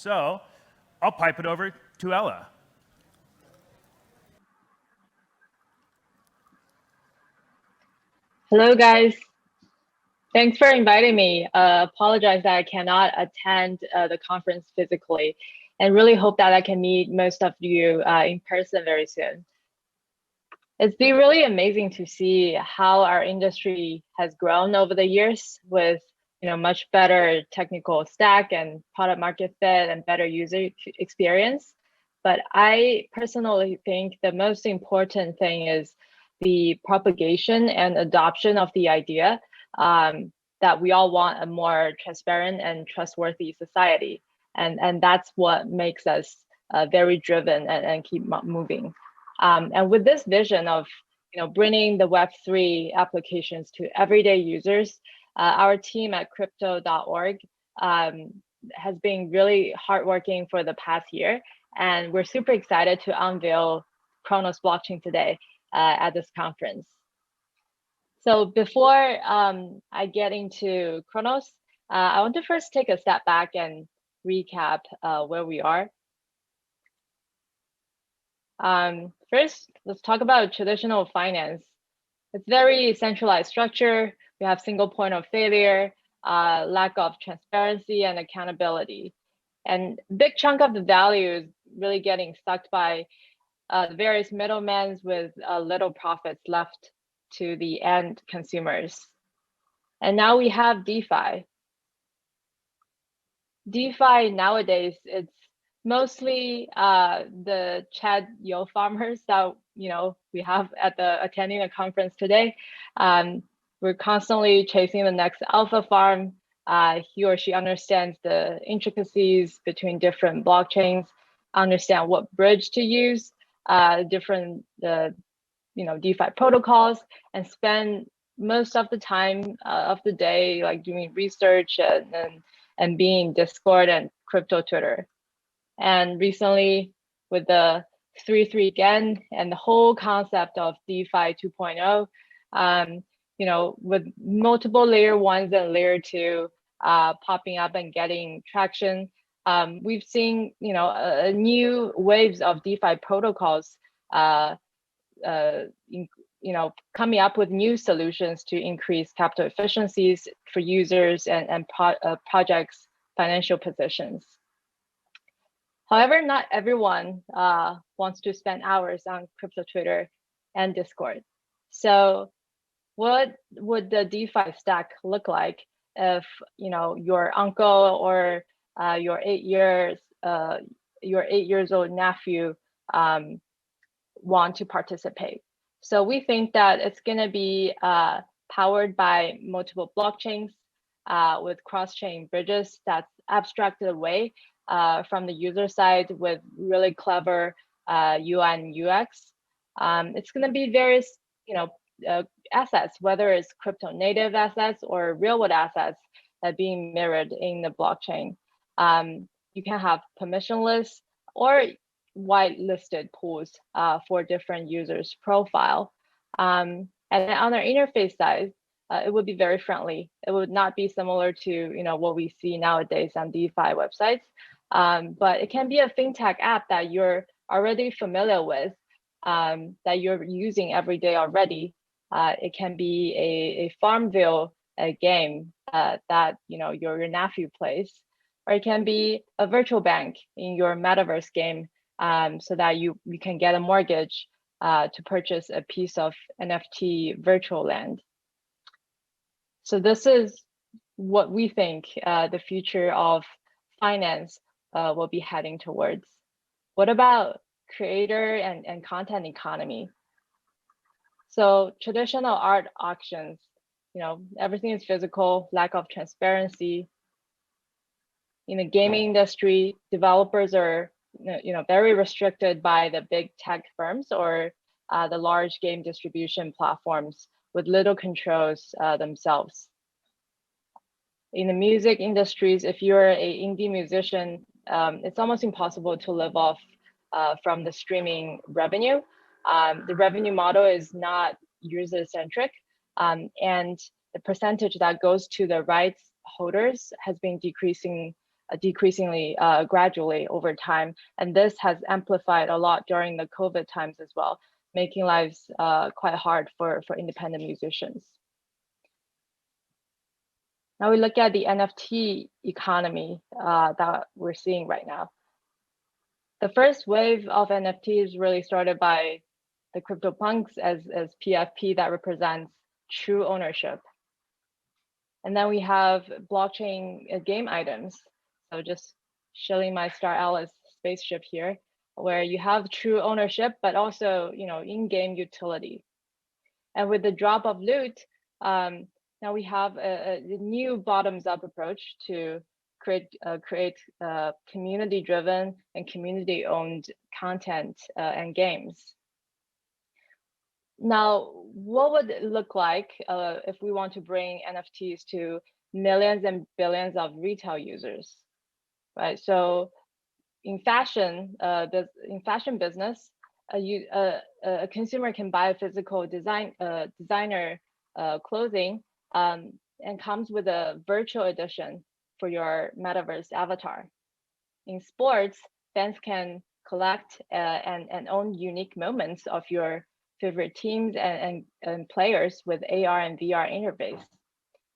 So I'll pipe it over to Ella. Hello, guys. Thanks for inviting me. Apologize that I cannot attend the conference physically, and really hope that I can meet most of you in person very soon. It's been really amazing to see how our industry has grown over the years with much better technical stack and product market fit and better user experience. But I personally think the most important thing is the propagation and adoption of the idea that we all want a more transparent and trustworthy society. And that's what makes us very driven and keep moving. And with this vision of bringing the Web3 applications to everyday users, our team at crypto.org has been really hardworking for the past year, and we're super excited to unveil Chronos blockchain today at this conference. So before I get into Chronos, I want to first take a step back and recap where we are. First, let's talk about traditional finance. It's very centralized structure. We have single point of failure, lack of transparency and accountability. And big chunk of the value is really getting sucked by the various middlemen with little profits left to the end consumers. And now we have DeFi. DeFi nowadays, it's mostly the Chad Yo farmers that we have at attending the conference today. We're constantly chasing the next alpha farm. He or she understands the intricacies between different blockchains, understand what bridge to use, different DeFi protocols, and spend most of the time of the day like doing research and being Discord and crypto Twitter. And recently, with the 3.3 again and the whole concept of DeFi 2.0, with multiple layer ones and layer two popping up and getting traction, we've seen new waves of DeFi protocols coming up with new solutions to increase capital efficiencies for users and projects' financial positions. However, not everyone wants to spend hours on crypto Twitter and Discord. So what would the DeFi stack look like if your uncle or your 8 years old nephew want to participate? So we think that it's going to be powered by multiple blockchains with cross-chain bridges that's abstracted away from the user side with really clever UI and UX. It's going to be various assets, whether it's crypto native assets or real world assets that are being mirrored in the blockchain. You can have permissionless or whitelisted pools for different users' profile. And then on our interface side, it would be very friendly. It would not be similar to what we see nowadays on DeFi websites, but it can be a fintech app that you're already familiar with, that you're using every day already. It can be a Farmville game that your nephew plays, or it can be a virtual bank in your metaverse game, so that you can get a mortgage to purchase a piece of NFT virtual land. So this is what we think the future of finance will be heading towards. What about creator and content economy? So traditional art auctions, everything is physical, lack of transparency. In the gaming industry, developers are very restricted by the big tech firms or the large game distribution platforms with little controls themselves. In the music industries, if you're an indie musician, it's almost impossible to live off from the streaming revenue. The revenue model is not user-centric, and the percentage that goes to the rights holders has been decreasing decreasingly gradually over time. And this has amplified a lot during the COVID times as well, making lives quite hard for independent musicians. Now we look at the NFT economy that we're seeing right now. The first wave of NFTs really started by the CryptoPunks as PFP that represents true ownership. And then we have blockchain game items. So just showing my Star Alice spaceship here, where you have true ownership, but also, you know, in-game utility. And with the drop of loot, now we have a new bottoms-up approach to create community-driven and community-owned content and games. Now, what would it look like if we want to bring NFTs to millions and billions of retail users, right? So, in fashion, business, a consumer can buy a physical designer clothing and comes with a virtual edition for your metaverse avatar. In sports, fans can collect and own unique moments of your favorite teams and players with AR and VR interface,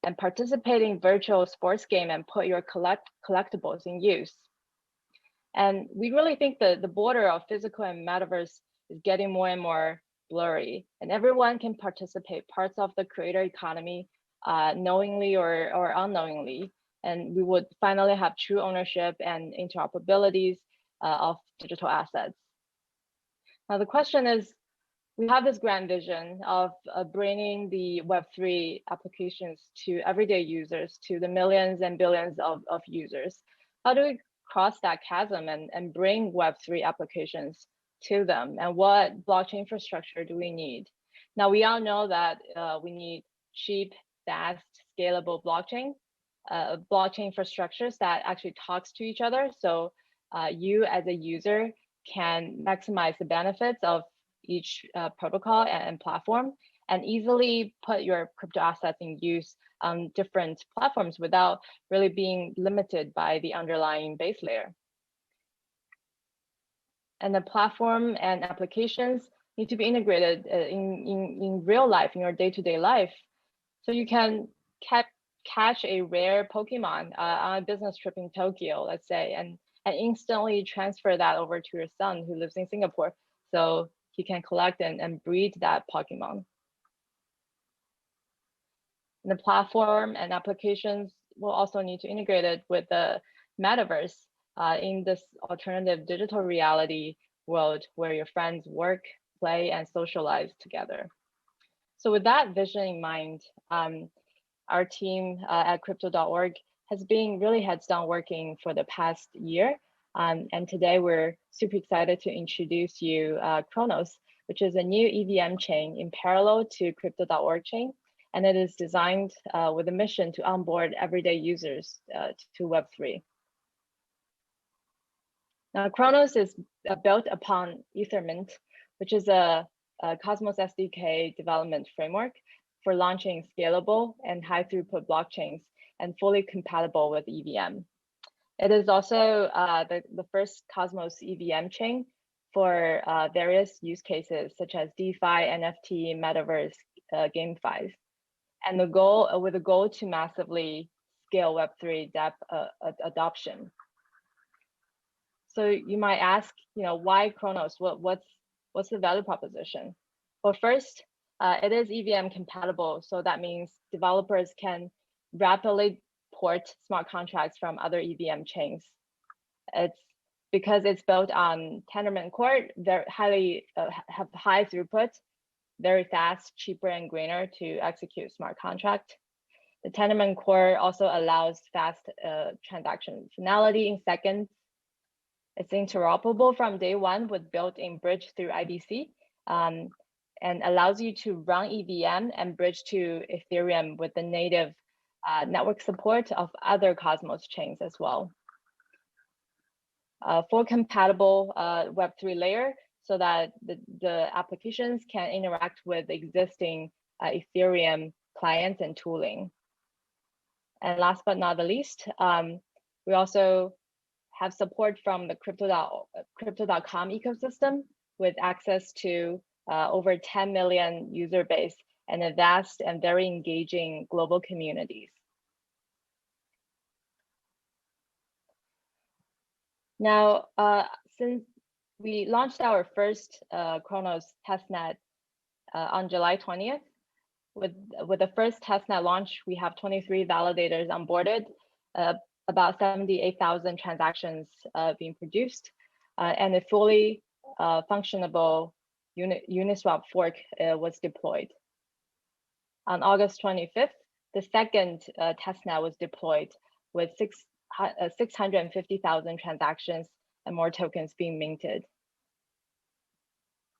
and participate in virtual sports game and put your collectibles in use. And we really think that the border of physical and metaverse is getting more and more blurry, and everyone can participate parts of the creator economy knowingly or unknowingly. And we would finally have true ownership and interoperabilities of digital assets. Now the question is, we have this grand vision of bringing the Web3 applications to everyday users, to the millions and billions of users. How do we cross that chasm and bring Web3 applications to them? And what blockchain infrastructure do we need? Now, we all know that we need cheap, fast, scalable blockchain infrastructures that actually talks to each other. So you as a user can maximize the benefits of each protocol and platform, and easily put your crypto assets in use on different platforms without really being limited by the underlying base layer. And the platform and applications need to be integrated in real life, in your day-to-day life. So you can catch a rare Pokemon on a business trip in Tokyo, let's say, and instantly transfer that over to your son who lives in Singapore, so he can collect and breed that Pokemon. And the platform and applications will also need to integrate it with the metaverse in this alternative digital reality world where your friends work, play, and socialize together. So with that vision in mind, our team at crypto.org has been really heads down working for the past year. And today we're super excited to introduce you Chronos, which is a new EVM chain in parallel to crypto.org chain. And it is designed with a mission to onboard everyday users to Web3. Now, Chronos is built upon Ethermint, which is a Cosmos SDK development framework for launching scalable and high throughput blockchains and fully compatible with EVM. It is also the first Cosmos EVM chain for various use cases such as DeFi, NFT, metaverse, GameFi, and with the goal to massively scale Web3 adoption. So you might ask, why Chronos? What's the value proposition? Well, first, it is EVM compatible, so that means developers can rapidly port smart contracts from other EVM chains. It's because it's built on Tendermint core, very have high throughput, very fast, cheaper, and greener to execute smart contract. The Tendermint core also allows fast transaction finality in seconds. It's interoperable from day one with built-in bridge through IBC, and allows you to run EVM and bridge to Ethereum with the native network support of other Cosmos chains as well. For compatible Web3 layer, so that the applications can interact with existing Ethereum clients and tooling. And last but not the least, We also have support from the crypto.com ecosystem with access to over 10 million user base and a vast and very engaging global communities. Now, since we launched our first Chronos testnet on July 20th, with the first testnet launch, we have 23 validators onboarded, about 78,000 transactions being produced, and a fully functionable Uniswap fork was deployed. On August 25th, the second testnet was deployed with 650,000 transactions and more tokens being minted.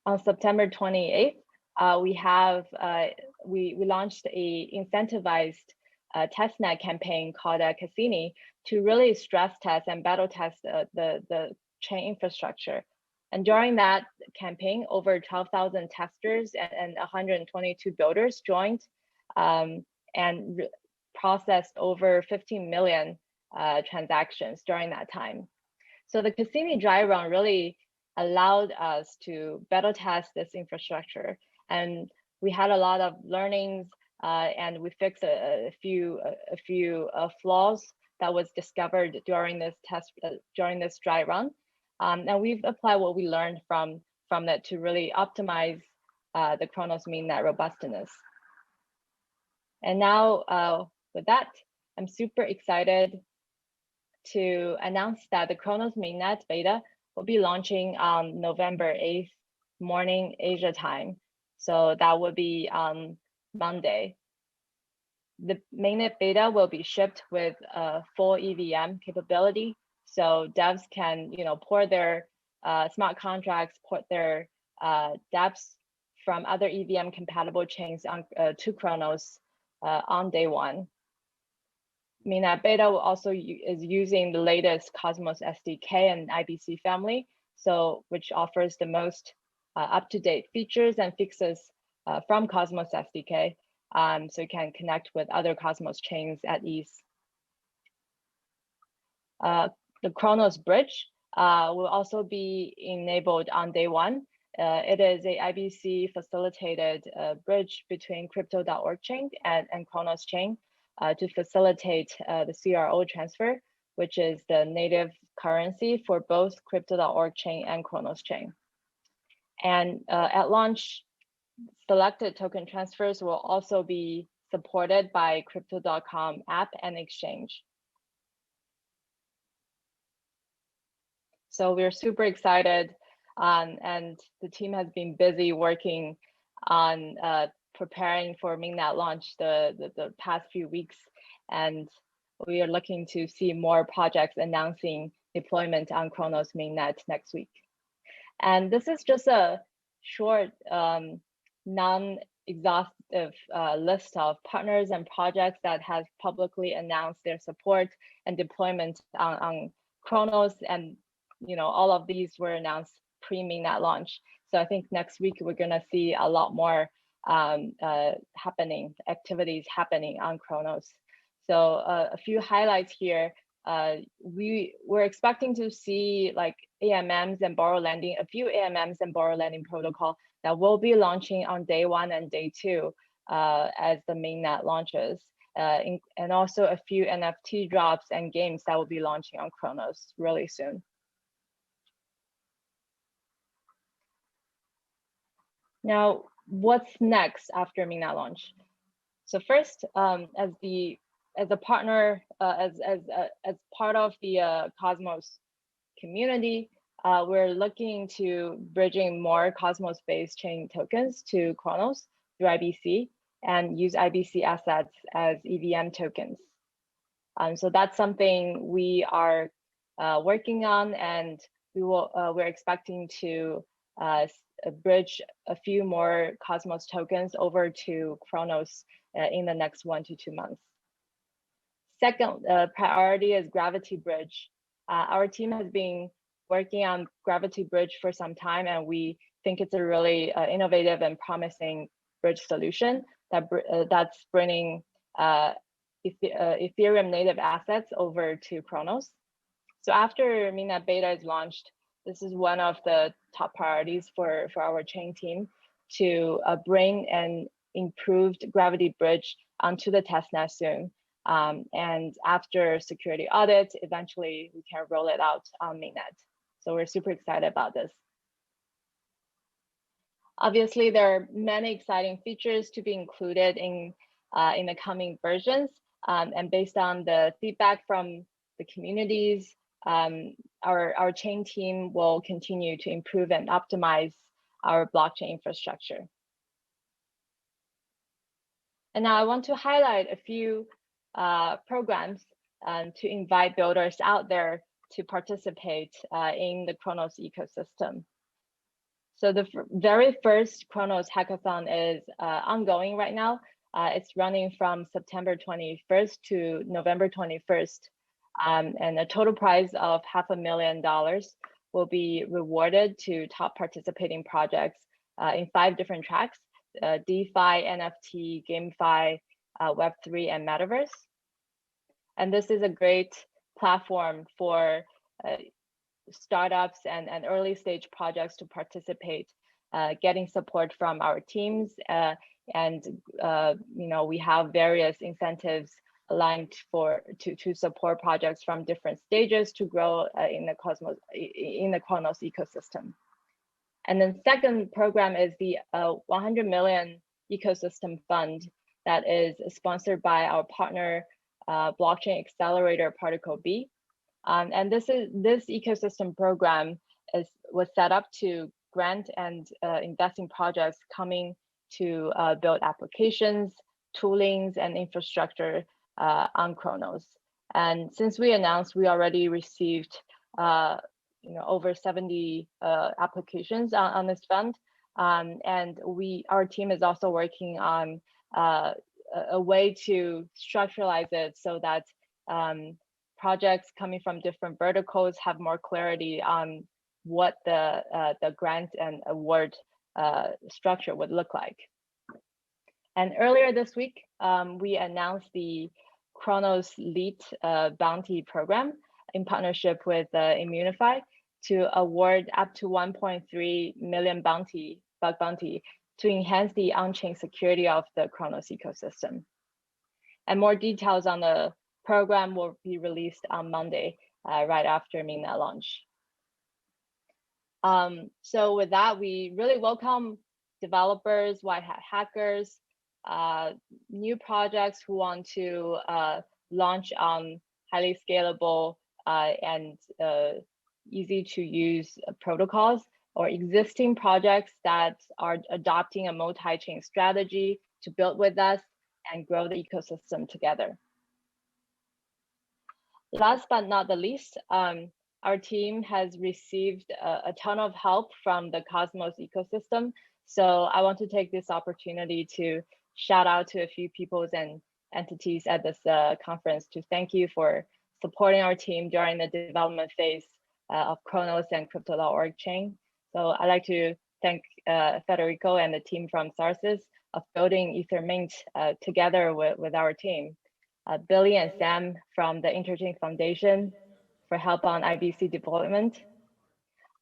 On September 28th, we launched a incentivized testnet campaign called Cassini to really stress test and battle test the chain infrastructure. And during that campaign, over 12,000 testers and 122 builders joined and processed over 15 million transactions during that time. So the Cassini dry run really allowed us to battle test this infrastructure, and we had a lot of learnings, and we fixed a few flaws that was discovered during this dry run, and we've applied what we learned from that to really optimize the Chronos mainnet robustness. And now, with that, I'm super excited to announce that the Chronos mainnet beta will be launching on November 8th morning Asia time. So that would be on Monday. The mainnet beta will be shipped with full EVM capability, so devs can pour their smart contracts, port their dApps from other EVM compatible chains on to Chronos on day one. Mainnet beta also is using the latest Cosmos SDK and IBC family, so which offers the most up-to-date features and fixes from Cosmos SDK, so you can connect with other Cosmos chains at ease. The Chronos bridge will also be enabled on day one. It is a IBC facilitated bridge between crypto.org chain and Chronos chain to facilitate the CRO transfer, which is the native currency for both crypto.org chain and Chronos chain. And at launch, selected token transfers will also be supported by crypto.com app and exchange. So we're super excited, and the team has been busy working on preparing for mainnet launch the past few weeks, and we are looking to see more projects announcing deployment on Chronos mainnet next week. And this is just a short, non-exhaustive list of partners and projects that have publicly announced their support and deployment on Chronos, and all of these were announced pre-mainnet launch. So I think next week we're gonna see a lot more activities happening on Chronos. So a few highlights here. We're expecting to see like AMMs and borrow lending, a few AMMs and borrow lending protocol that will be launching on day one and day two as the mainnet launches, and also a few NFT drops and games that will be launching on Chronos really soon. Now, what's next after mainnet launch? So first, as a partner, as part of the Cosmos community, we're looking to bridging more Cosmos-based chain tokens to Chronos through IBC and use IBC assets as EVM tokens. So that's something we are working on, and we're expecting to bridge a few more Cosmos tokens over to Chronos in the next 1 to 2 months. Second priority is Gravity Bridge. Our team has been working on Gravity Bridge for some time, and we think it's a really innovative and promising bridge solution that's bringing Ethereum native assets over to Chronos. So after mainnet beta is launched, this is one of the top priorities for our chain team to bring an improved gravity bridge onto the testnet soon. And after security audit, eventually we can roll it out on mainnet. So we're super excited about this. Obviously, there are many exciting features to be included in the coming versions. And based on the feedback from the communities, our chain team will continue to improve and optimize our blockchain infrastructure. And now I want to highlight a few programs to invite builders out there to participate in the Chronos ecosystem. So the very first Chronos hackathon is ongoing right now. It's running from September 21st to November 21st. And a total prize of $500,000 will be rewarded to top participating projects in 5 different tracks: DeFi, NFT, GameFi, Web3, and Metaverse. And this is a great platform for startups and early stage projects to participate, getting support from our teams. And we have various incentives aligned to support projects from different stages to grow in the Chronos ecosystem. And then second program is the 100 million ecosystem fund that is sponsored by our partner blockchain accelerator Particle B. And this ecosystem program was set up to grant and invest in projects coming to build applications, toolings, and infrastructure on Chronos. And since we announced, we already received over 70 applications on this fund. And our team is also working on a way to structuralize it so that projects coming from different verticals have more clarity on what the grant and award structure would look like. And earlier this week, we announced the Chronos Elite Bounty Program in partnership with Immunify to award up to 1.3 million bug bounty to enhance the on-chain security of the Chronos ecosystem. And more details on the program will be released on Monday, right after mainnet launch. So with that, we really welcome developers, white hat hackers, new projects who want to launch on highly scalable and easy to use protocols, or existing projects that are adopting a multi-chain strategy to build with us and grow the ecosystem together. Last but not the least, our team has received a ton of help from the Cosmos ecosystem. So I want to take this opportunity to shout out to a few people and entities at this conference to thank you for supporting our team during the development phase of Chronos and Crypto.org chain. So I'd like to thank Federico and the team from Sarsis of building Ethermint together with our team. Billy and Sam from the Interchain Foundation for help on IBC deployment.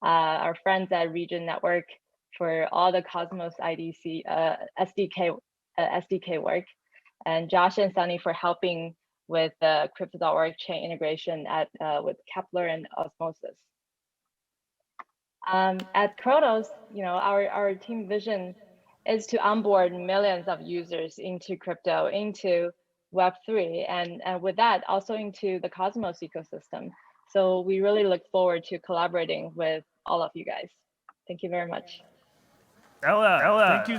Our friends at Region Network for all the Cosmos IDC SDK work, and Josh and Sunny for helping with the Crypto.org chain integration with Kepler and Osmosis. At Chronos, our team vision is to onboard millions of users into crypto, into Web3, and with that, also into the Cosmos ecosystem. So we really look forward to collaborating with all of you guys. Thank you very much. Ella, thank you